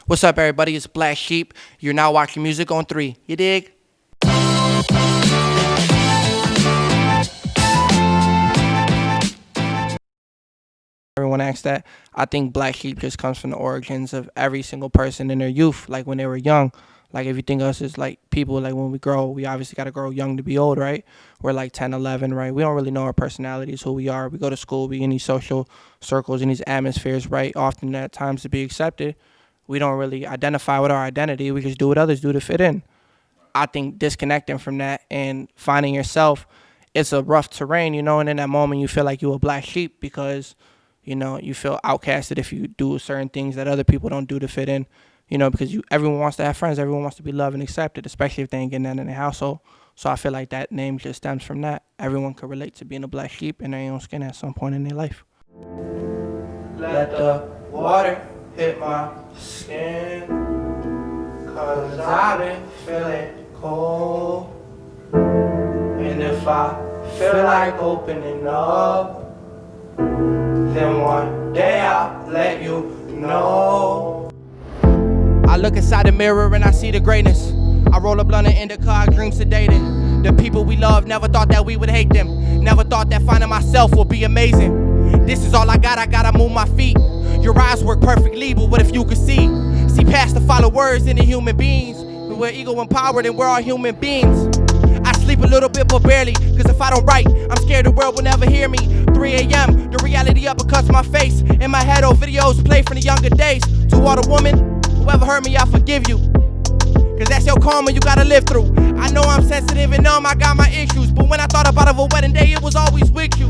What's up, everybody? It's Black Sheep. You're now watching Musicon3. You dig? Everyone asks that. I think Black Sheep just comes from the origins of every single person in their youth, like when they were young. Like if you think of us as like people, like when we grow, we obviously got to grow young to be old, right? We're like 10, 11, right? We don't really know our personalities, who we are. We go to school, we in these social circles, in these atmospheres, right? Often at times to be accepted. We don't really identify with our identity. We just do what others do to fit in. I think disconnecting from that and finding yourself, it's a rough terrain, and in that moment you feel like you're a black sheep because, you feel outcasted if you do certain things that other people don't do to fit in, because everyone wants to have friends, everyone wants to be loved and accepted, especially if they ain't getting that in their household. So I feel like that name just stems from that. Everyone can relate to being a black sheep in their own skin at some point in their life. Let the water hit my skin, 'cause I've been feeling cold. And if I feel like opening up, then one day I'll let you know. I look inside the mirror and I see the greatness. I roll a blunt and in the car, dream sedated. The people we love, never thought that we would hate them. Never thought that finding myself would be amazing. This is all I gotta move my feet. Your eyes work perfectly, but what if you could see? See past the follow words into human beings. We're ego empowered and we're all human beings. I sleep a little bit but barely, cause if I don't write, I'm scared the world will never hear me. 3 a.m., the reality uppercuts my face. In my head, old videos play from the younger days. To all the women, whoever hurt me, I forgive you. Cause that's your karma you gotta live through. I know I'm sensitive and numb, I got my issues. But when I thought about a wedding day, it was always with you.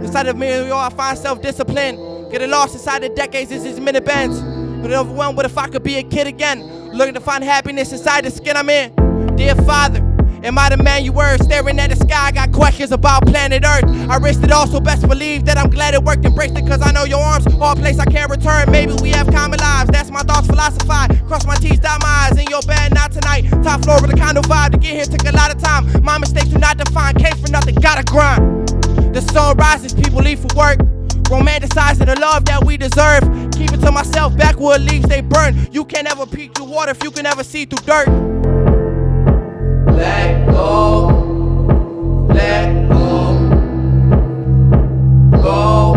Inside of me, I find self-discipline. Getting lost inside the decades, this is minute bends. But overwhelmed, what if I could be a kid again? Looking to find happiness inside the skin I'm in. Dear Father, am I the man you were? Staring at the sky, I got questions about planet Earth. I risked it all, so best believe that I'm glad it worked. Embraced it, cause I know your arms are a place I can't return. Maybe we have common lives, that's my thoughts philosophize. Cross my T's, dot my I's, in your bed, not tonight. Top floor with the condo vibe, to get here took a lot of time. My mistakes do not define, came for nothing, gotta grind. The sun rises, people leave for work. Romanticizing the love that we deserve. Keep it to myself, backward leaves they burn. You can't ever peek through water if you can never see through dirt. Let go, let go, go,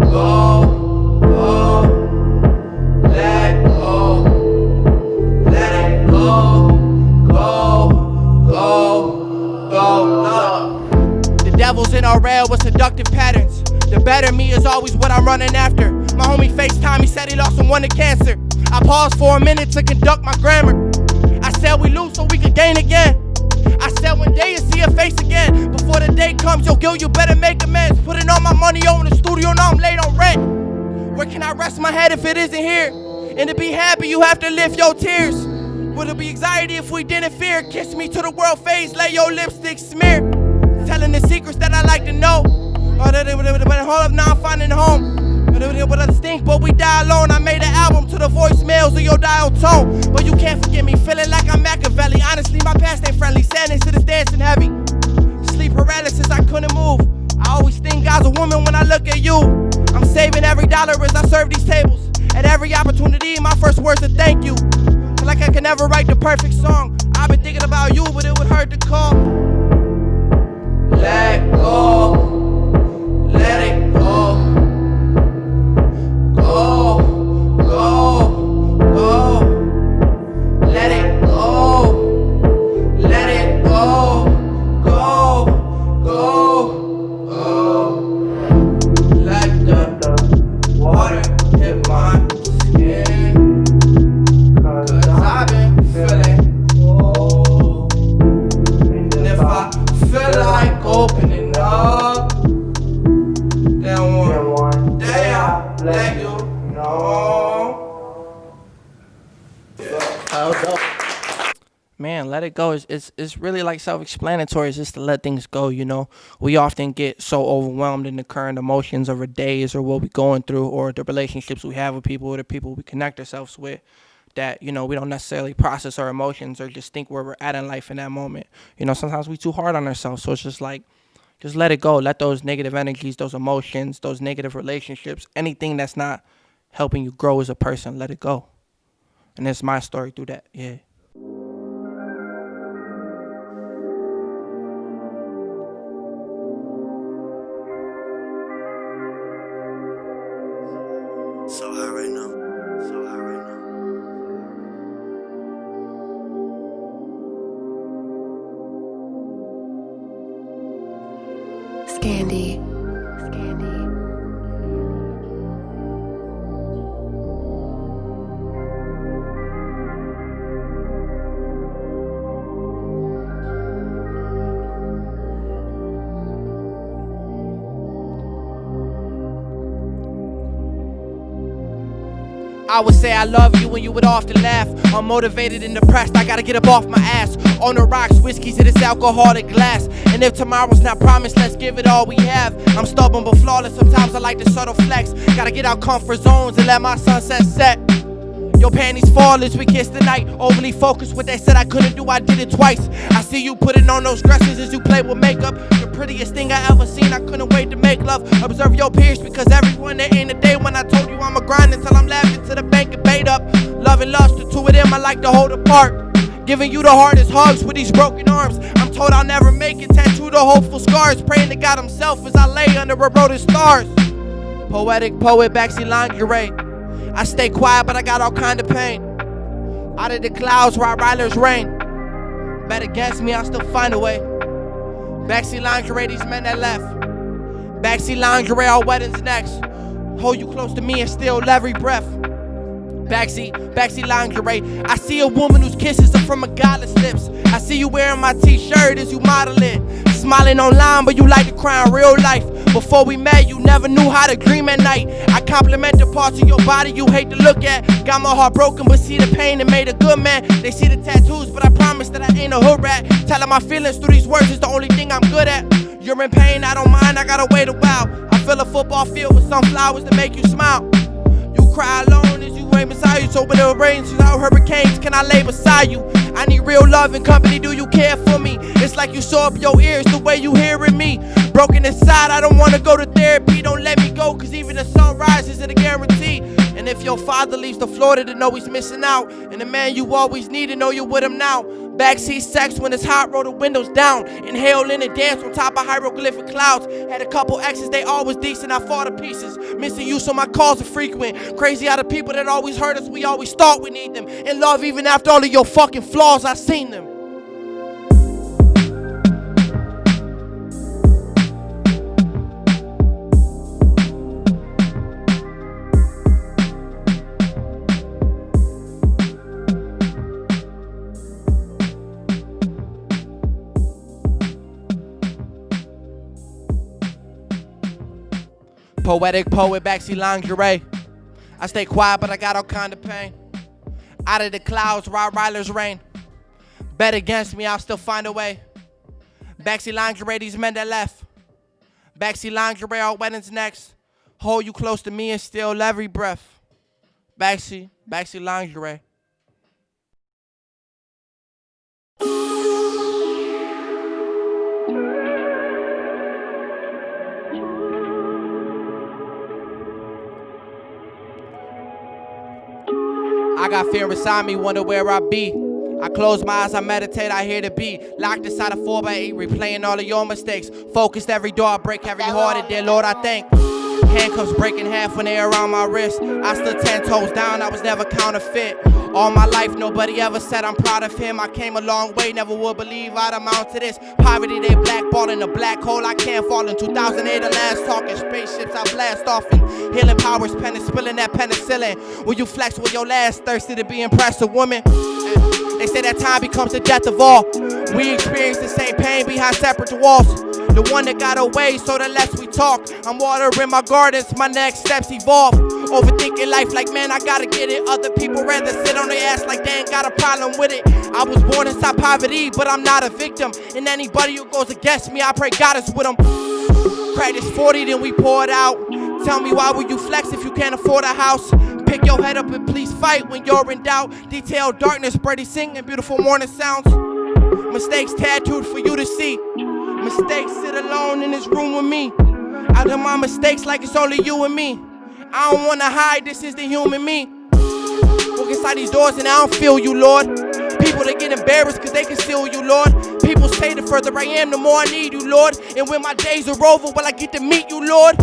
go, go, let go, let it go, go. The devil's in our rail with seductive patterns. The better me is always what I'm running after. My homie FaceTime, he said he lost someone to cancer. I paused for a minute to conduct my grammar. I said we lose so we could gain again. I said one day you'll see her face again. Before the day comes, yo, Gil, you better make amends. Putting all my money on the studio, now I'm late on rent. Where can I rest my head if it isn't here? And to be happy, you have to lift your tears. Would it be anxiety if we didn't fear? Kiss me to the world face, let your lipstick smear. Telling the secrets that I like to know. But hold up, now I'm finding home. But I stink, but we die alone. I made an album to the voicemails of your dial tone. But you can't forget me, feeling like I'm Machiavelli. Honestly, my past ain't friendly, sadness to this dancing heavy. Sleep paralysis, I couldn't move. I always think God's a woman when I look at you. I'm saving every dollar as I serve these tables. At every opportunity, my first words are thank you. Feel like I can never write the perfect song. I've been thinking about you, but it would hurt to call. Let go. Let it go. Go, go, go. Let it go. Let it go. Go, go, go. Let the water hit my skin, 'cause I've been feeling cold. And if I feel like opening up, then one day I'll let you know. Man, let it go. It's really like self-explanatory. It's just to let things go, We often get so overwhelmed in the current emotions of our days or what we're going through or the relationships we have with people or the people we connect ourselves with that, we don't necessarily process our emotions or just think where we're at in life in that moment. Sometimes we too hard on ourselves. So it's just like, just let it go. Let those negative energies, those emotions, those negative relationships, anything that's not helping you grow as a person, let it go. And it's my story through that, yeah. So high right now. So high right now. Scandy. I would say I love you when you would often laugh. I'm motivated and depressed, I gotta get up off my ass. On the rocks, whiskey's in this alcoholic glass. And if tomorrow's not promised, let's give it all we have. I'm stubborn but flawless, sometimes I like to subtle flex. Gotta get out comfort zones and let my sunset set. Your panties fall as we kiss tonight. Overly focused, what they said I couldn't do, I did it twice. I see you putting on those dresses as you play with makeup. The prettiest thing I ever seen, I couldn't wait to make love. Observe your peers, because everyone there ain't a day when I told you I'ma grind until I'm laughing to the bank and bait up. Love and lust, the two of them I like to hold apart. Giving you the hardest hugs with these broken arms. I'm told I'll never make it, tattoo the hopeful scars. Praying to God himself as I lay under a road of stars. Poetic poet, backseat lingerie. I stay quiet, but I got all kind of pain. Out of the clouds, Rottweilers rain. Bet against me, I'll still find a way. Backseat lingerie, these men that left. Backseat lingerie, our weddings next. Hold you close to me and steal every breath. Backseat lingerie. I see a woman whose kisses are from a godless lips. I see you wearing my t-shirt as you model it. Smiling online, but you like to cry in real life. Before we met, you never knew how to dream at night. I compliment the parts of your body you hate to look at. Got my heart broken, but see the pain and made a good man. They see the tattoos, but I promise that I ain't a hood rat. Telling my feelings through these words is the only thing I'm good at. You're in pain, I don't mind, I gotta wait a while. I fill a football field with some flowers to make you smile. You cry alone as you wait beside you. So when it rains without hurricanes, can I lay beside you? I need real love and company, do you care for me? It's like you sew up your ears the way you hearing me. Broken inside, I don't wanna go to therapy. Don't let me go, cause even the sun rises isn't a guarantee. And if your father leaves to Florida to know he's missing out, and the man you always need to know you're with him now. Backseat sex when it's hot, roll the windows down. Inhale in and dance on top of hieroglyphic clouds. Had a couple exes, they always decent, I fall to pieces. Missing you so my calls are frequent. Crazy how the people that always hurt us, we always thought we need them. In love even after all of your fucking flaws, I seen them. Poetic poet, backseat lingerie. I stay quiet, but I got all kind of pain. Out of the clouds, Rottweilers rain. Bet against me, I'll still find a way. Backseat lingerie, these men that left. Backseat lingerie, our weddings next. Hold you close to me and steal every breath. Backseat lingerie. I got fear inside me, wonder where I be. I close my eyes, I meditate, I hear the beat. Locked inside a 4x8, replaying all of your mistakes. Focused every door, I break every heart, and dear Lord, I thank. Handcuffs breaking half when they around my wrist. I stood 10 toes down, I was never counterfeit. All my life, nobody ever said I'm proud of him. I came a long way, never would believe I'd amount to this. Poverty, they blackballing a black hole, I can't fall in. 2008, the last talking spaceships, I blast off in. Healing powers, pen spilling that penicillin. Will you flex with your last, thirsty to be impressed with women? They say that time becomes the death of all. We experience the same pain behind separate walls. The one that got away, so the less we talk. I'm watering my gardens, my next steps evolve. Overthinking life like, man, I gotta get it. Other people rather sit on their ass like they ain't got a problem with it. I was born inside poverty, but I'm not a victim. And anybody who goes against me, I pray God is with them. Crack this 40, then we pour it out. Tell me why would you flex if you can't afford a house? Pick your head up and please fight when you're in doubt. Detailed darkness, birdie singing beautiful morning sounds. Mistakes tattooed for you to see. Mistakes sit alone in this room with me. I do my mistakes like it's only you and me. I don't wanna hide, this is the human me. What walk inside these doors and I don't feel you, Lord. People that get embarrassed because they conceal you, Lord. People say the further I am, the more I need you, Lord. And when my days are over, will I get to meet you, Lord?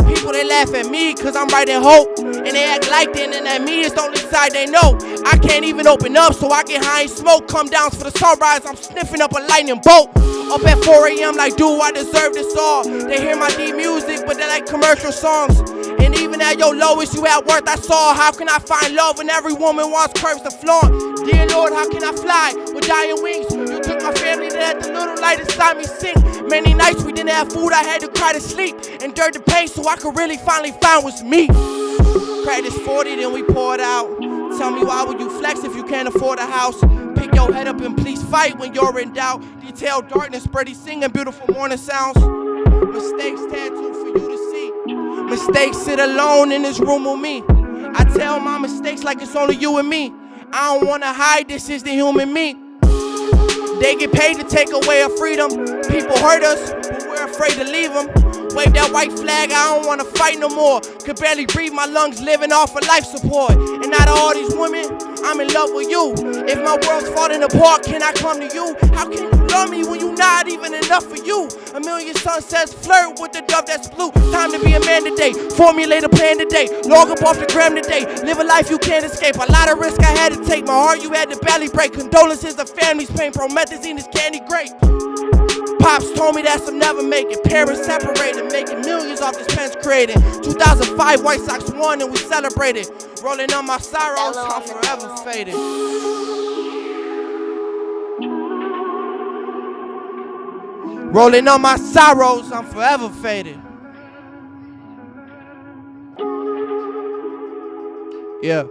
People, they laugh at me because I'm writing hope. And they act like the internet me is the only side they know. I can't even open up, so I get high and smoke. Come down for the sunrise, I'm sniffing up a lightning bolt. Up at 4 a.m. like, do I deserve this all? They hear my deep music, but they like commercial songs. And even at your lowest, you at worth I saw. How can I find love when every woman wants curves to flaunt? Dear Lord, how can I fly with dying wings? You took my family to let the little light inside me sink. Many nights we didn't have food, I had to cry to sleep. Endured the pain so I could really finally find what's me. Crack this 40, then we pour it out. Tell me why would you flex if you can't afford a house? Pick your head up and please fight when you're in doubt. Detailed darkness, pretty singing beautiful morning sounds. Mistakes tattooed for you to see. Mistakes sit alone in this room with me. I tell my mistakes like it's only you and me. I don't wanna hide, this is the human me. They get paid to take away our freedom. People hurt us, but we're afraid to leave them. Wave that white flag, I don't wanna fight no more. Could barely breathe, my lungs living off of life support. And out of all these women, I'm in love with you. If my world's falling apart, can I come to you? How can you love me when you're not even enough for you? A million sunsets flirt with the dove that's blue. Time to be a man today, formulate a plan today. Log up off the gram today, live a life you can't escape. A lot of risk I had to take, my heart you had to barely break. Condolences to families, pain, promethazine is candy grape. Pops told me that's I'm never making. Parents separated, making millions off this pen's creating. 2005 White Sox won and we celebrated. Rolling on my sorrows, I'm forever faded. Rolling on my sorrows, I'm forever faded. Yeah.